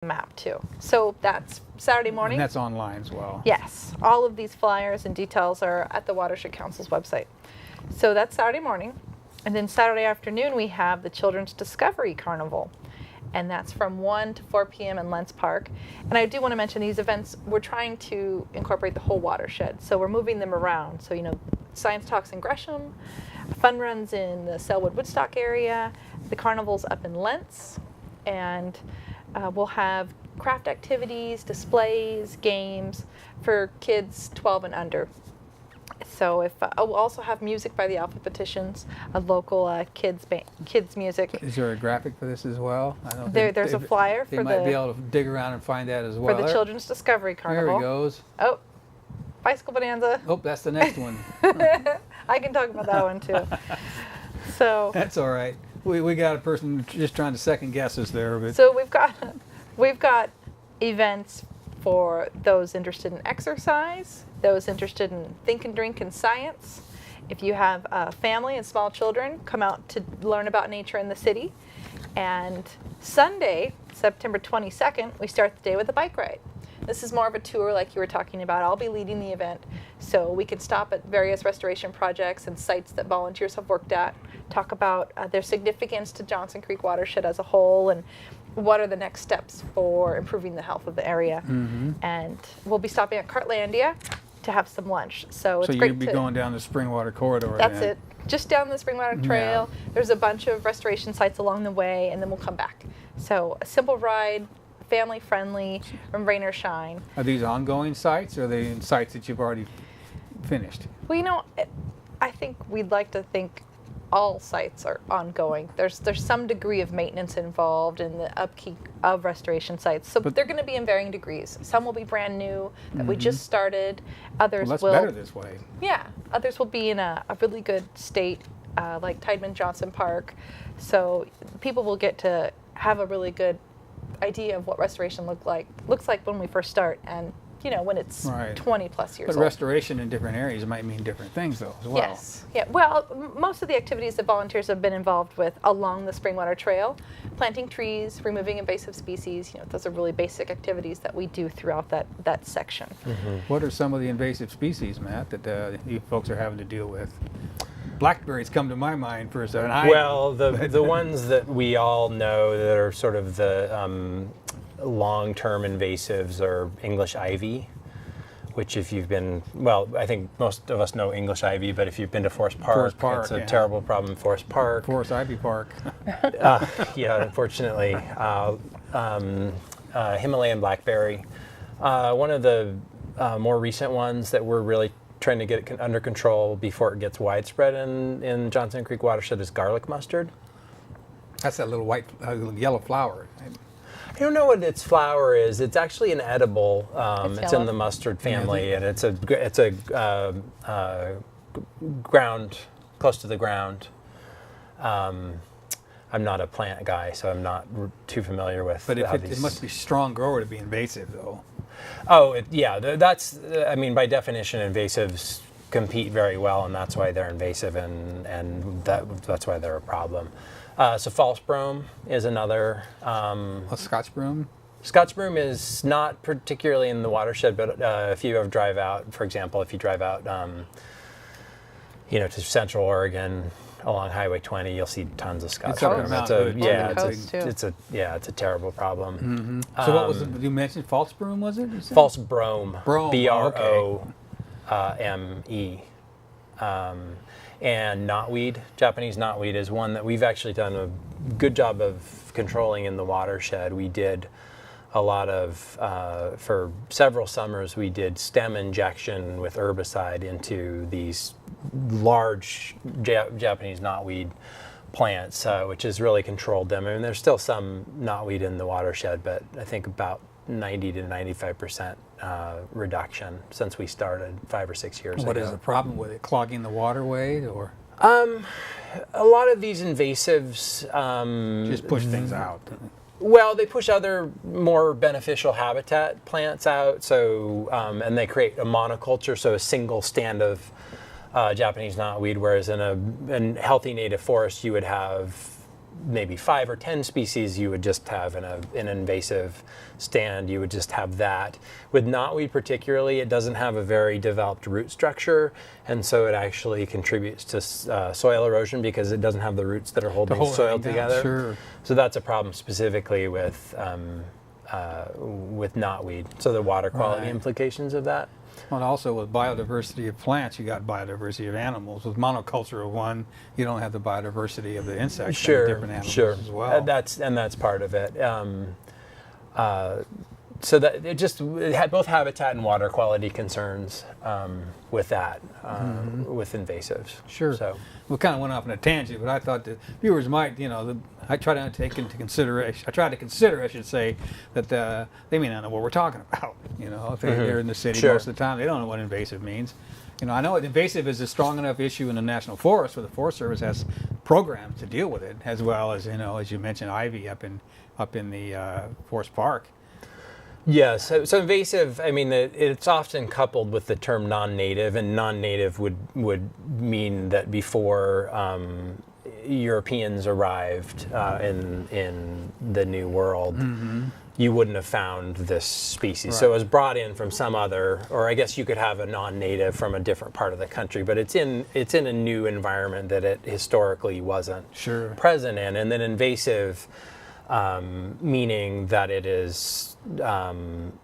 map too. So that's Saturday morning. And that's online as well. Yes, all of these flyers and details are at the Watershed Council's website. So that's Saturday morning. And then Saturday afternoon we have the Children's Discovery Carnival. And that's from 1 to 4 p.m. in Lentz Park. And I do want to mention these events, we're trying to incorporate the whole watershed. So we're moving them around. So, science talks in Gresham, fun runs in the Selwood Woodstock area, the carnival's up in Lentz, and we'll have craft activities, displays, games for kids 12 and under. So we'll also have music by the Alphabeticians, a local kids music. Is there a graphic for this as well? There's a flyer for they might be able to dig around and find that as well. For the Children's Discovery Carnival. There he goes. Oh, Bicycle Bonanza. Oh, that's the next one. I can talk about that one too. So that's all right. We got a person just trying to second guess us there. But. So we've got events for those interested in exercise, those interested in think and drink and science. If you have a family and small children, come out to learn about nature in the city. And Sunday, September 22nd, we start the day with a bike ride. This is more of a tour like you were talking about. I'll be leading the event, so we can stop at various restoration projects and sites that volunteers have worked at, talk about their significance to Johnson Creek Watershed as a whole, and what are the next steps for improving the health of the area. Mm-hmm. And we'll be stopping at Cartlandia to have some lunch. So it's great. You'll be going down the Springwater corridor. That's it. Just down the Springwater Trail. Yeah. There's a bunch of restoration sites along the way, and then we'll come back. So a simple ride, family friendly, from rain or shine. Are these ongoing sites, or are they sites that you've already finished? Well, I think we'd like to think all sites are ongoing. There's some degree of maintenance involved in the upkeep of restoration sites. So they're going to be in varying degrees. Some will be brand new that we just started. Others that's will. Better this way. Yeah. Others will be in a really good state, like Tideman Johnson Park. So people will get to have a really good idea of what restoration looks like when we first start, and when it's 20 plus years old. But restoration in different areas might mean different things though as well. Yes. Yeah. Well, most of the activities that volunteers have been involved with along the Springwater Trail, planting trees, removing invasive species, those are really basic activities that we do throughout that section. Mm-hmm. What are some of the invasive species, Matt, that you folks are having to deal with? Blackberries come to my mind first. Well, the ones that we all know that are sort of the long-term invasives are English ivy, which if you've been, I think most of us know English ivy, but if you've been to Forest Park, it's a terrible problem in Forest Park. Forest Ivy Park. Yeah, unfortunately. Himalayan blackberry. One of the more recent ones that we're really trying to get it under control before it gets widespread in Johnson Creek Watershed is garlic mustard. That's that little yellow flower. I don't know what its flower is. It's actually an edible. It's in the mustard family, and it's a ground close to the ground. I'm not a plant guy, so I'm not too familiar with. But it must be strong grower to be invasive, though. Oh, that's. I mean, by definition, invasives compete very well, and that's why they're invasive, and that's why they're a problem. So false brome is another. Scotch broom? Scotch broom is not particularly in the watershed, but if you ever drive out, for example, if you drive out, to Central Oregon along Highway 20, you'll see tons of Scotch broom. It's a terrible problem. Mm-hmm. So what was it you mentioned? False broom, was it? False brome. Brome. B-R-O-M-E. And knotweed, Japanese knotweed, is one that we've actually done a good job of controlling in the watershed. We did a lot of, for several summers, we did stem injection with herbicide into these large Japanese knotweed plants, which has really controlled them. I mean, there's still some knotweed in the watershed, but I think about 90 to 95% reduction since we started 5 or 6 years ago. What is the problem with it? Clogging the waterway, or? A lot of these invasives just push things out. Well, they push other more beneficial habitat plants out. So and they create a monoculture, so a single stand of Japanese knotweed, whereas in a healthy native forest you would have maybe 5 or 10 species, you would just have in an invasive stand, you would just have that. With knotweed particularly, it doesn't have a very developed root structure, and so it actually contributes to soil erosion because it doesn't have the roots that are holding soil together. Sure. So that's a problem specifically with knotweed. So the water quality implications of that. Well, also with biodiversity of plants, you got biodiversity of animals. With monoculture of one, you don't have the biodiversity of the insects and the different animals as well. That's part of it. So that it had both habitat and water quality concerns with that, with invasives. Sure. So we kind of went off on a tangent, but I thought the viewers might, I try to take into consideration. I try to consider, I should say, that they may not know what we're talking about. If they're in the city most of the time, they don't know what invasive means. I know invasive is a strong enough issue in the national forest, where the Forest Service has programs to deal with it, as well as as you mentioned, ivy up in the Forest Park. Yeah, so invasive, I mean, it's often coupled with the term non-native, and non-native would mean that before Europeans arrived in the New World, you wouldn't have found this species. Right. So it was brought in from some other, or I guess you could have a non-native from a different part of the country, but it's in a new environment that it historically wasn't present in. And then invasive, meaning that it is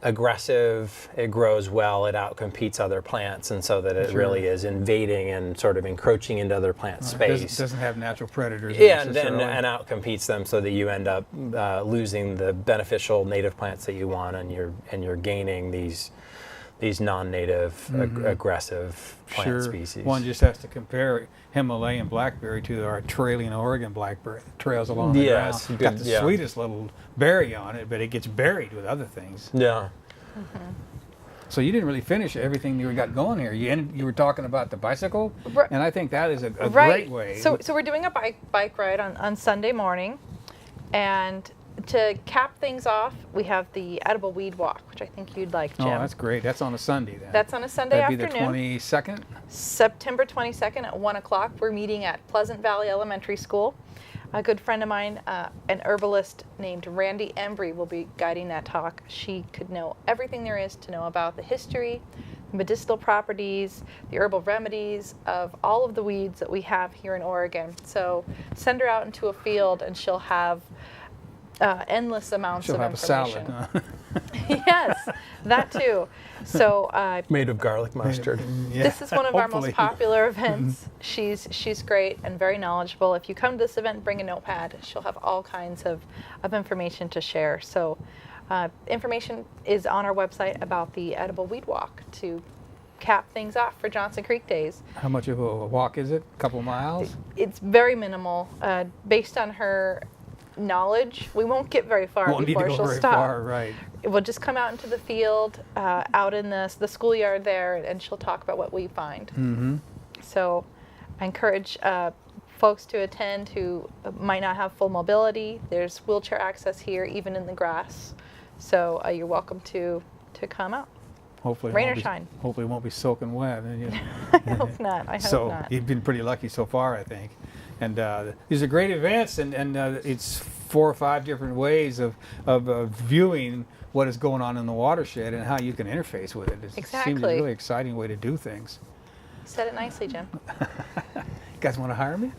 aggressive, it grows well, it outcompetes other plants, and so that it really is invading and sort of encroaching into other plant space. Doesn't have natural predators. And outcompetes them, so that you end up losing the beneficial native plants that you want, and you're gaining these non-native aggressive plant species. One just has to compare Himalayan blackberry to our trailing Oregon blackberry trails along the ground. It's got the sweetest little berry on it, but it gets buried with other things. Yeah. So you didn't really finish everything you got going here. You were talking about the bicycle, and I think that is a great way. So we're doing a bike ride on Sunday morning, and to cap things off, we have the edible weed walk, which I think you'd like, Jim. Oh, that's great. That's on a Sunday then. That's on a Sunday afternoon. That'd be the 22nd? September 22nd at 1 o'clock. We're meeting at Pleasant Valley Elementary School. A good friend of mine, an herbalist named Randy Embry, will be guiding that talk. She could know everything there is to know about the history, medicinal properties, the herbal remedies of all of the weeds that we have here in Oregon. So send her out into a field and she'll have endless amounts of information. She'll have a salad. Yes, that too. So made of garlic mustard. This is one of our most popular events. She's great and very knowledgeable. If you come to this event, bring a notepad. She'll have all kinds of information to share. So information is on our website about the edible weed walk to cap things off for Johnson Creek Days. How much of a walk is it? A couple miles? It's very minimal. Based on her knowledge, we won't get very far before she'll stop. Right. We'll just come out into the field, out in the schoolyard there, and she'll talk about what we find. So I encourage folks to attend who might not have full mobility. There's wheelchair access here, even in the grass. So you're welcome to come out. Hopefully, rain or shine. Hopefully, it won't be soaking wet. I hope not. I hope so not. You've been pretty lucky so far, I think. And these are great events, and it's 4 or 5 different ways of viewing what is going on in the watershed and how you can interface with it. It seems a really exciting way to do things. You said it nicely, Jim. You guys want to hire me?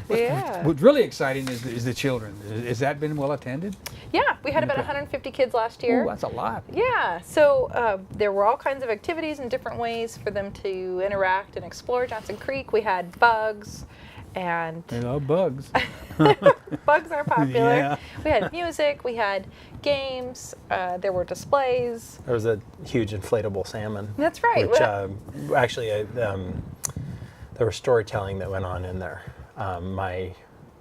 Yeah. What's really exciting is the children. Has that been well attended? Yeah, we had about 150 kids last year. Oh, that's a lot. Yeah, so there were all kinds of activities and different ways for them to interact and explore Johnson Creek. We had bugs, and they love bugs. Bugs are popular. Yeah. We had music, we had games, there were displays. There was a huge inflatable salmon. That's right. Which actually, there was storytelling that went on in there.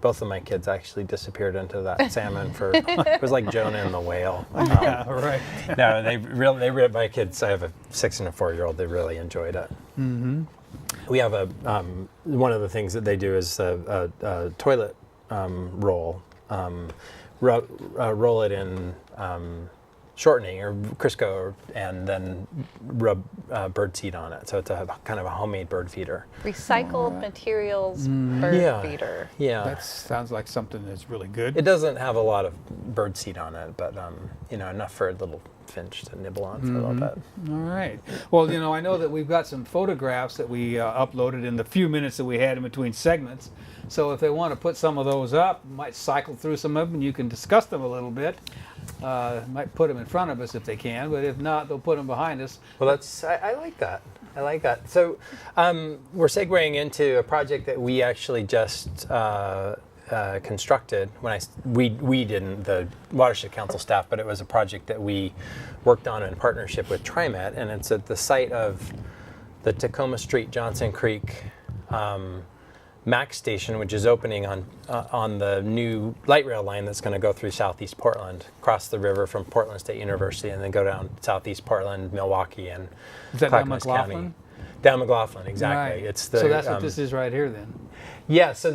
Both of my kids actually disappeared into that salmon it was like Jonah and the whale. Yeah, right. No, my kids, I have a 6 and a 4-year-old, they really enjoyed it. We have one of the things that they do is a toilet roll. Roll it in shortening or Crisco, and then rub bird seed on it. So it's a kind of a homemade bird feeder. Recycled materials bird feeder. Yeah. That sounds like something that's really good. It doesn't have a lot of bird seed on it, but enough for a little finch to nibble on for a little bit. All right. Well, I know that we've got some photographs that we uploaded in the few minutes that we had in between segments. So if they want to put some of those up, might cycle through some of them and you can discuss them a little bit. Might put them in front of us if they can, but if not, they'll put them behind us. Well, I like that. I like that. So we're segueing into a project that we actually just constructed. We didn't, the Watershed Council staff, but it was a project that we worked on in partnership with TriMet, and it's at the site of the Tacoma Street Johnson Creek MAX station, which is opening on the new light rail line that's going to go through southeast Portland, cross the river from Portland State University, and then go down southeast Portland, Milwaukee, and is that down Clackamas McLaughlin? County. Down McLaughlin, exactly. Right. It's the, so that's what this is right here then. Yeah. So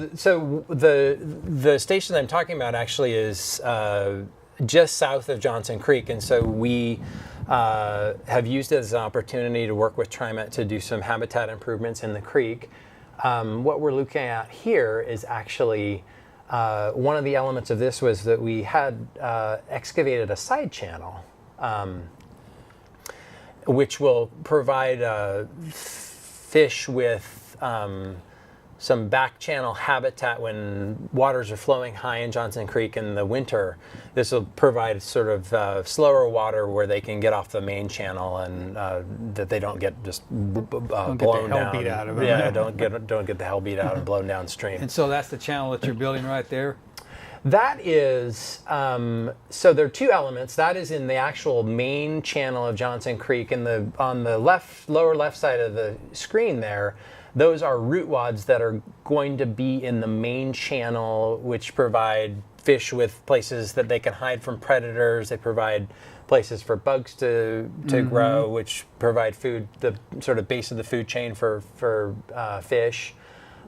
the station that I'm talking about actually is just south of Johnson Creek, and so we have used it as an opportunity to work with TriMet to do some habitat improvements in the creek. What we're looking at here is actually one of the elements of this was that we had excavated a side channel, which will provide fish with some back channel habitat when waters are flowing high in Johnson Creek in the winter. This will provide sort of slower water where they can get off the main channel and that they don't get just blown down. Get the hell beat out of them. Yeah, don't get the hell beat out and blown downstream. And so that's the channel that you're building right there? That is, so there are two elements. That is in the actual main channel of Johnson Creek. On the lower left side of the screen there, those are root wads that are going to be in the main channel, which provide fish with places that they can hide from predators. They provide places for bugs to grow, which provide food, the sort of base of the food chain for fish.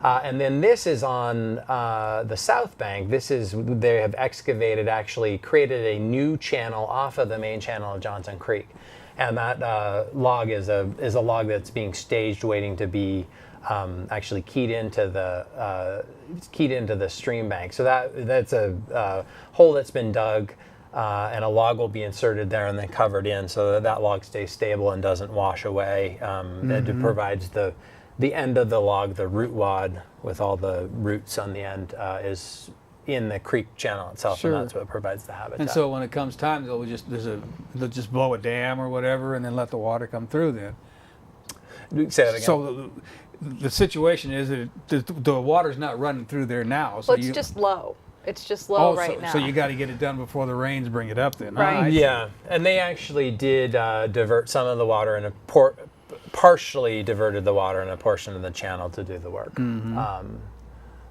And then this is on the south bank. They have excavated, actually created a new channel off of the main channel of Johnson Creek. And that log is a log that's being staged, waiting to be actually keyed into the stream bank. So that's a hole that's been dug, and a log will be inserted there and then covered in so that log stays stable and doesn't wash away. It provides the end of the log, the root wad with all the roots on the end, is in the creek channel itself, Sure. and that's what provides the habitat. And so when it comes time, they'll just blow a dam or whatever and then let the water come through then. Say that again. So the situation is that the water's not running through there now. So Well, it's just low. It's just low right now. So you got to get it done before the rains bring it up then. huh? Right. Yeah, and they actually did divert some of the water in partially diverted the water in a portion of the channel to do the work.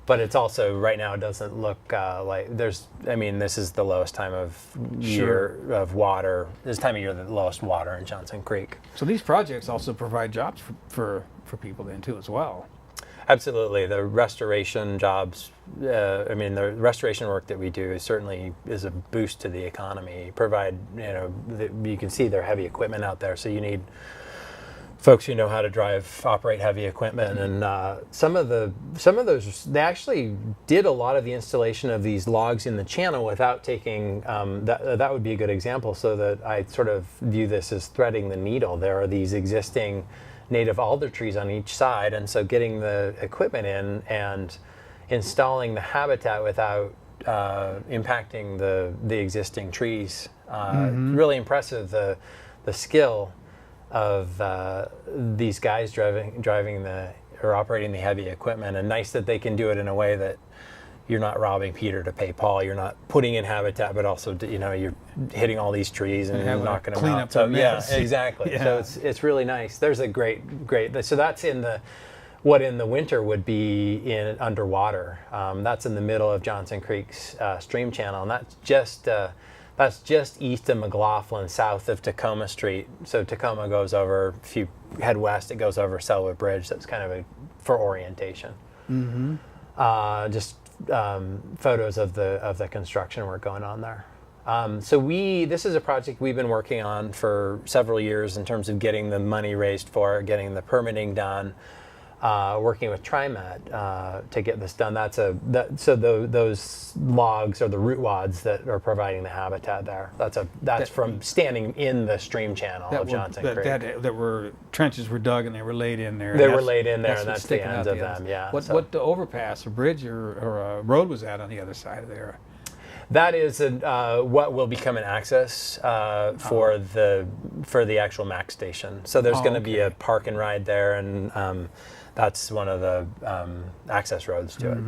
But it's also, right now, it doesn't look like this is the lowest time of year of water. This time of year, the lowest water in Johnson Creek. So these projects also provide jobs for people then too as well. Absolutely. The restoration jobs, the restoration work that we do certainly is a boost to the economy. You can see there are heavy equipment out there, so you need folks who know how to operate heavy equipment, and some of those, they actually did a lot of the installation of these logs in the channel without taking, that would be a good example, so that I sort of view this as threading the needle. There are these existing native alder trees on each side, and so getting the equipment in and installing the habitat without impacting the existing trees, really impressive, the skill of these guys driving or operating the heavy equipment, and nice that they can do it in a way that you're not robbing Peter to pay Paul. You're not putting in habitat, but also you're hitting all these trees and knocking them out. So yeah, exactly. Yeah. So it's really nice. There's a great. So that's in what in the winter would be underwater. That's in the middle of Johnson Creek's stream channel, and that's just east of McLaughlin, south of Tacoma Street. So Tacoma goes over, if you head west, it goes over Selwood Bridge. That's kind of for orientation. Just photos of the construction work going on there. So this is a project we've been working on for several years in terms of getting the money raised for it, getting the permitting done, working with TriMet to get this done. Those logs are the root wads that are providing the habitat there. That's from standing in the stream channel of Johnson Creek. That were trenches were dug and they were laid in there. They were laid in there, and that's the ends of them. Yeah. What the overpass, or bridge, or a road was that on the other side of there? That is what will become an access for the actual MAX station. So there's going to be a park and ride there, and that's one of the access roads to it.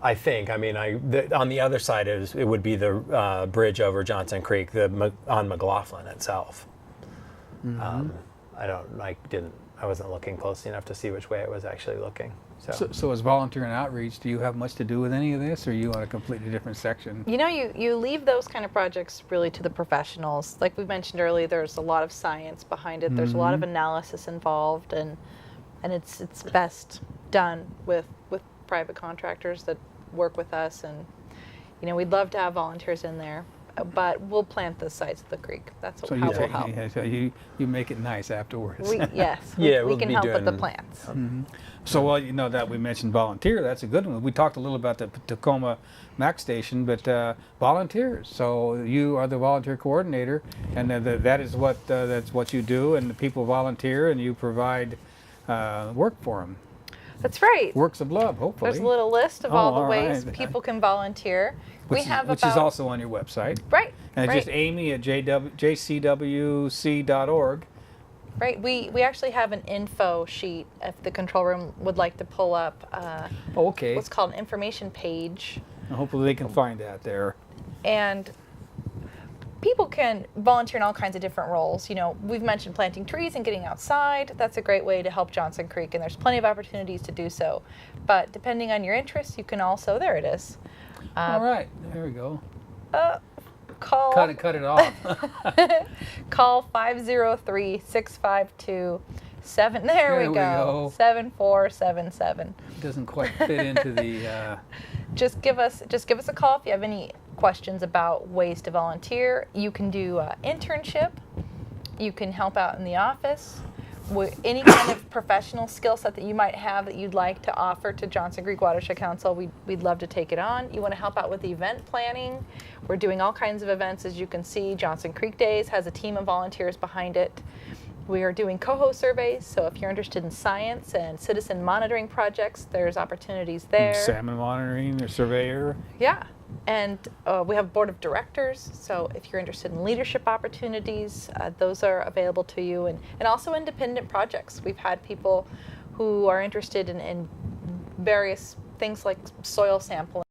I think. I mean, on the other side it would be the bridge over Johnson Creek, on McLaughlin itself. I wasn't looking closely enough to see which way it was actually looking. So as volunteer and outreach, do you have much to do with any of this, or are you on a completely different section? You know, you leave those kind of projects really to the professionals. Like we mentioned earlier, there's a lot of science behind it. There's a lot of analysis involved, and it's best done with private contractors that work with us. And you know, we'd love to have volunteers in there, but we'll plant the sides of the creek. That's how we'll help. So you make it nice afterwards. Yes, yeah, we can help with the plants. So, well, you know that we mentioned volunteer. That's a good one. We talked a little about the Tacoma MAC station, but volunteers. So you are the volunteer coordinator, and that's what you do. And the people volunteer, and you provide work for them. That's right. Works of love, hopefully. There's a little list of all the ways people can volunteer. Which is also on your website. Right. And it's just Amy at jcwc.org. Right. We actually have an info sheet if the control room would like to pull up what's called an information page. And hopefully they can find that there. And people can volunteer in all kinds of different roles. You know, we've mentioned planting trees and getting outside. That's a great way to help Johnson Creek, and there's plenty of opportunities to do so. But depending on your interests, you can also, there it is. All right, there we go. Call. Cut it off. Call 503-652-7. There we go. 7477. Doesn't quite fit into the. Just give us a call if you have any questions about ways to volunteer. You can do internship. You can help out in the office. Any kind of professional skill set that you might have that you'd like to offer to Johnson Creek Watershed Council, we'd love to take it on. You want to help out with the event planning. We're doing all kinds of events, as you can see. Johnson Creek Days has a team of volunteers behind it. We are doing coho surveys, so if you're interested in science and citizen monitoring projects, there's opportunities there. Salmon monitoring, or surveyor. Yeah. And we have a board of directors, so if you're interested in leadership opportunities, those are available to you, and also independent projects. We've had people who are interested in various things like soil sampling.